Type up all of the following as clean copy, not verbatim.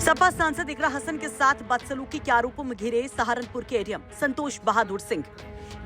सपा सांसद इकरा हसन के साथ बदसलूकी के आरोपों में घिरे सहारनपुर के एडीएम संतोष बहादुर सिंह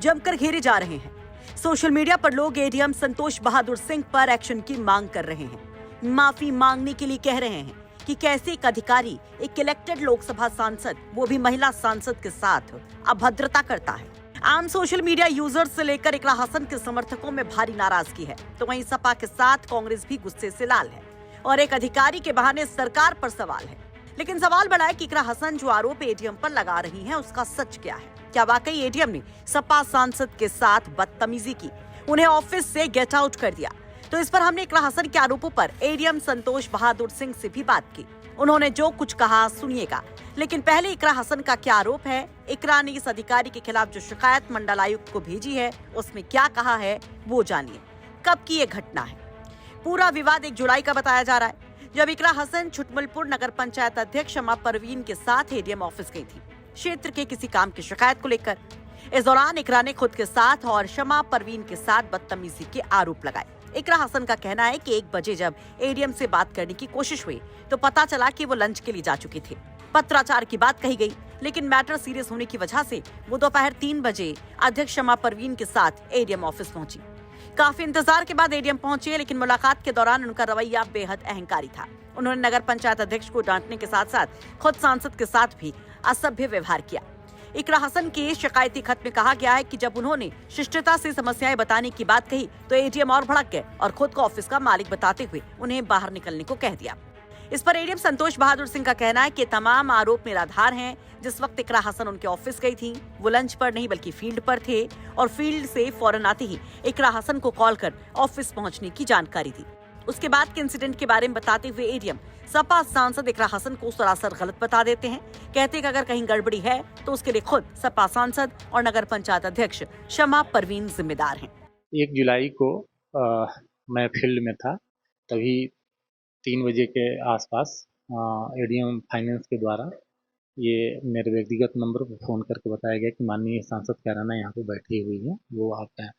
जमकर घेरे जा रहे हैं। सोशल मीडिया पर लोग एडीएम संतोष बहादुर सिंह पर एक्शन की मांग कर रहे हैं। माफी मांगने के लिए कह रहे हैं कि कैसे एक अधिकारी एक इलेक्टेड लोकसभा सांसद, वो भी महिला सांसद के साथ अभद्रता करता है। आम सोशल मीडिया यूजर्स से लेकर इकरा हसन के समर्थकों में भारी नाराजगी है, तो वहीं सपा के साथ कांग्रेस भी गुस्से से लाल है और एक अधिकारी के बहाने सरकार पर सवाल है। लेकिन सवाल बड़ा है कि इकरा हसन जो आरोप एडीएम पर लगा रही हैं, उसका सच क्या है? क्या वाकई एडीएम ने सपा सांसद के साथ बदतमीजी की, उन्हें ऑफिस से गेट आउट कर दिया? तो इस पर हमने इकरा हसन के आरोपों पर एडीएम संतोष बहादुर सिंह से भी बात की। उन्होंने जो कुछ कहा सुनिएगा, लेकिन पहले इकरा हसन का क्या आरोप है, इकरा ने इस अधिकारी के खिलाफ जो शिकायत मंडलायुक्त को भेजी है उसमें क्या कहा है वो जानिए। कब की ये घटना है? पूरा विवाद 1 जुलाई का बताया जा रहा है, जब इकरा हसन छुटमलपुर नगर पंचायत अध्यक्ष शमा परवीन के साथ एडीएम ऑफिस गई थी क्षेत्र के किसी काम की शिकायत को लेकर। इस दौरान इकरा ने खुद के साथ और शमा परवीन के साथ बदतमीजी के आरोप लगाए। इकरा हसन का कहना है कि 1 बजे जब एडीएम से बात करने की कोशिश हुई तो पता चला कि वो लंच के लिए जा चुके थे। पत्राचार की बात कही गई, लेकिन मैटर सीरियस होने की वजह से वो दोपहर 3 बजे अध्यक्ष शमा परवीन के साथ एडीएम ऑफिस पहुंची। काफी इंतजार के बाद एडीएम पहुंचे, लेकिन मुलाकात के दौरान उनका रवैया बेहद अहंकारी था। उन्होंने नगर पंचायत अध्यक्ष को डांटने के साथ साथ खुद सांसद के साथ भी असभ्य व्यवहार किया। इकरा हसन के शिकायती खत में कहा गया है कि जब उन्होंने शिष्टता से समस्याएं बताने की बात कही तो एडीएम और भड़क गए और खुद को ऑफिस का मालिक बताते हुए उन्हें बाहर निकलने को कह दिया। इस पर एडीएम संतोष बहादुर सिंह का कहना है कि तमाम आरोप निराधार हैं। जिस वक्त इकरा हसन उनके ऑफिस गई थी वो लंच पर नहीं बल्कि फील्ड पर थे और फील्ड से फौरन आते ही इकरा हसन को कॉल कर ऑफिस पहुंचने की जानकारी दी। उसके बाद के इंसिडेंट के बारे में बताते हुए एडीएम सपा सांसद इकरा हसन को सरासर गलत बता देते हैं। कहते हैं कि अगर कहीं गड़बड़ी है तो उसके लिए खुद सपा सांसद और नगर पंचायत अध्यक्ष शमा परवीन जिम्मेदार हैं। 1 जुलाई को मैं फील्ड में था, तभी 3 बजे के आसपास एडीएम फाइनेंस के द्वारा ये मेरे व्यक्तिगत नंबर पर फ़ोन करके बताया गया कि माननीय सांसद कैराना यहाँ पे बैठी हुई है, वो आप हैं।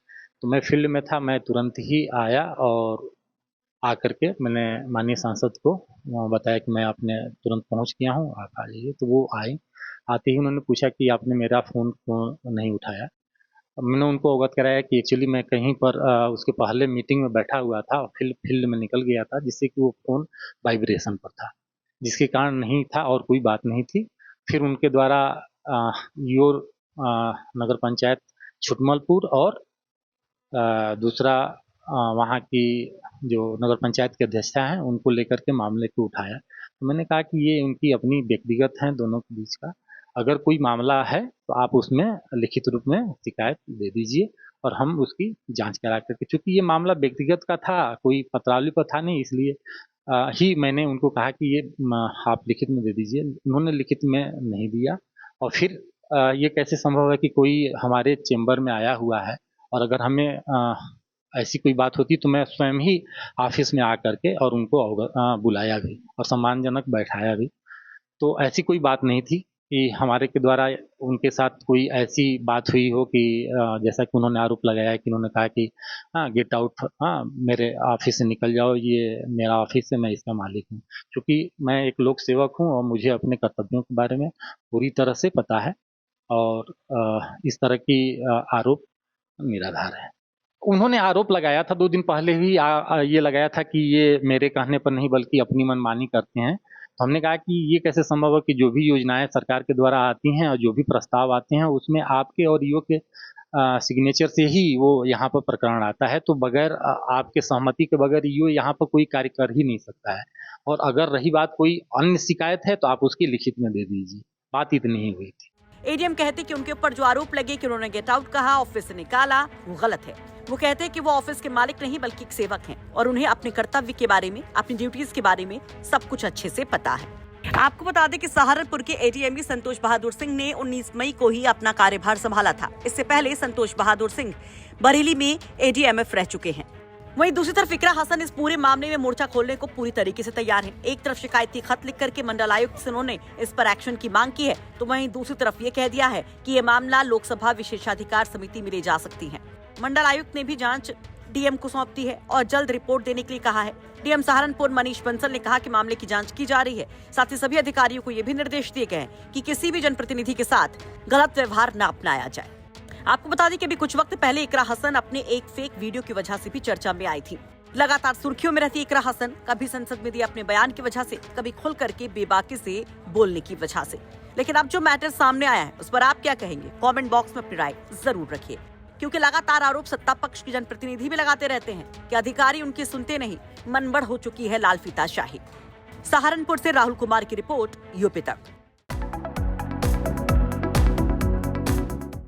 तो मैं फील्ड में था, मैं तुरंत ही आया और आकर के मैंने माननीय सांसद को बताया कि मैं अपने तुरंत पहुँच गया हूँ, आप आ जाइए। तो वो आए। आते ही उन्होंने पूछा कि आपने मेरा फ़ोन क्यों नहीं उठाया। मैंने उनको अवगत कराया कि एक्चुअली मैं कहीं पर उसके पहले मीटिंग में बैठा हुआ था, फील्ड में निकल गया था, जिससे कि वो फ़ोन वाइब्रेशन पर था, जिसके कारण नहीं था और कोई बात नहीं थी। फिर उनके द्वारा योर नगर पंचायत छुटमलपुर और दूसरा वहाँ की जो नगर पंचायत के अध्यक्षा हैं उनको लेकर के मामले को उठाया। तो मैंने कहा कि ये उनकी अपनी व्यक्तिगत हैं दोनों के बीच का, अगर कोई मामला है तो आप उसमें लिखित रूप में शिकायत दे दीजिए और हम उसकी जांच करा करके, चूँकि ये मामला व्यक्तिगत का था, कोई पत्रावली पर था नहीं, इसलिए ही मैंने उनको कहा कि ये आप लिखित में दे दीजिए। उन्होंने लिखित में नहीं दिया और फिर ये कैसे संभव है कि कोई हमारे चेंबर में आया हुआ है और अगर हमें ऐसी कोई बात होती तो मैं स्वयं ही ऑफिस में आकर के और उनको बुलाया भी और सम्मानजनक बैठाया भी। तो ऐसी कोई बात नहीं थी कि हमारे के द्वारा उनके साथ कोई ऐसी बात हुई हो कि जैसा कि उन्होंने आरोप लगाया कि उन्होंने कहा कि गेट आउट, मेरे ऑफिस से निकल जाओ, ये मेरा ऑफिस है, मैं इसका मालिक हूँ। क्योंकि मैं एक लोक सेवक हूँ और मुझे अपने कर्तव्यों के बारे में पूरी तरह से पता है और इस तरह की आरोप निराधार है। उन्होंने आरोप लगाया था 2 दिन पहले ही ये लगाया था कि ये मेरे कहने पर नहीं बल्कि अपनी मनमानी करते हैं। तो हमने कहा कि ये कैसे संभव है कि जो भी योजनाएं सरकार के द्वारा आती हैं और जो भी प्रस्ताव आते हैं उसमें आपके और ईओ के सिग्नेचर से ही वो यहाँ पर प्रकरण आता है। तो बगैर आपके सहमति के बगैर ईओ यहाँ पर कोई कार्य कर ही नहीं सकता है। और अगर रही बात कोई अन्य शिकायत है तो आप उसकी लिखित में दे दीजिए। बात इतनी ही हुई थी। एडीएम कहते कि उनके ऊपर जो आरोप लगे कि उन्होंने गेट आउट कहा, ऑफिस से निकाला, वो गलत है। वो कहते हैं कि वो ऑफिस के मालिक नहीं बल्कि एक सेवक हैं और उन्हें अपने कर्तव्य के बारे में, अपनी ड्यूटीज के बारे में सब कुछ अच्छे से पता है। आपको बता दें कि सहारनपुर के एडीएम संतोष बहादुर सिंह ने 19 मई को ही अपना कार्यभार संभाला था। इससे पहले संतोष बहादुर सिंह बरेली में एडीएमएफ रह चुके हैं। वहीं दूसरी तरफ इकरा हसन इस पूरे मामले में मोर्चा खोलने को पूरी तरीके से तैयार हैं। एक तरफ शिकायती खत लिख करके मंडलायुक्त से उन्होंने इस पर एक्शन की मांग की है, तो वहीं दूसरी तरफ ये कह दिया है कि ये मामला लोकसभा विशेषाधिकार समिति में ले जा सकती है। मंडलायुक्त ने भी जांच डीएम को सौंप दी है और जल्द रिपोर्ट देने के लिए कहा है। डीएम सहारनपुर मनीष बंसल ने कहा कि मामले की जांच की जा रही है। साथ ही सभी अधिकारियों को यह भी निर्देश दिए गए हैं कि किसी भी जनप्रतिनिधि के साथ गलत व्यवहार न अपनाया जाए। आपको बता दें कि अभी कुछ वक्त पहले इकरा हसन अपने एक फेक वीडियो की वजह से भी चर्चा में आई थी। लगातार सुर्खियों में रहती इकरा हसन, कभी संसद में दिए अपने बयान की वजह से, कभी खुल करके बेबाकी से बोलने की वजह से। लेकिन अब जो मैटर सामने आया है उस पर आप क्या कहेंगे? कमेंट बॉक्स में अपनी राय जरूर रखिए, क्योंकि लगातार आरोप सत्ता पक्ष के जनप्रतिनिधि भी लगाते रहते हैं कि अधिकारी उनकी सुनते नहीं। मनबढ़ हो चुकी है लाल फीताशाही। सहारनपुर से राहुल कुमार की रिपोर्ट, यूपी तक।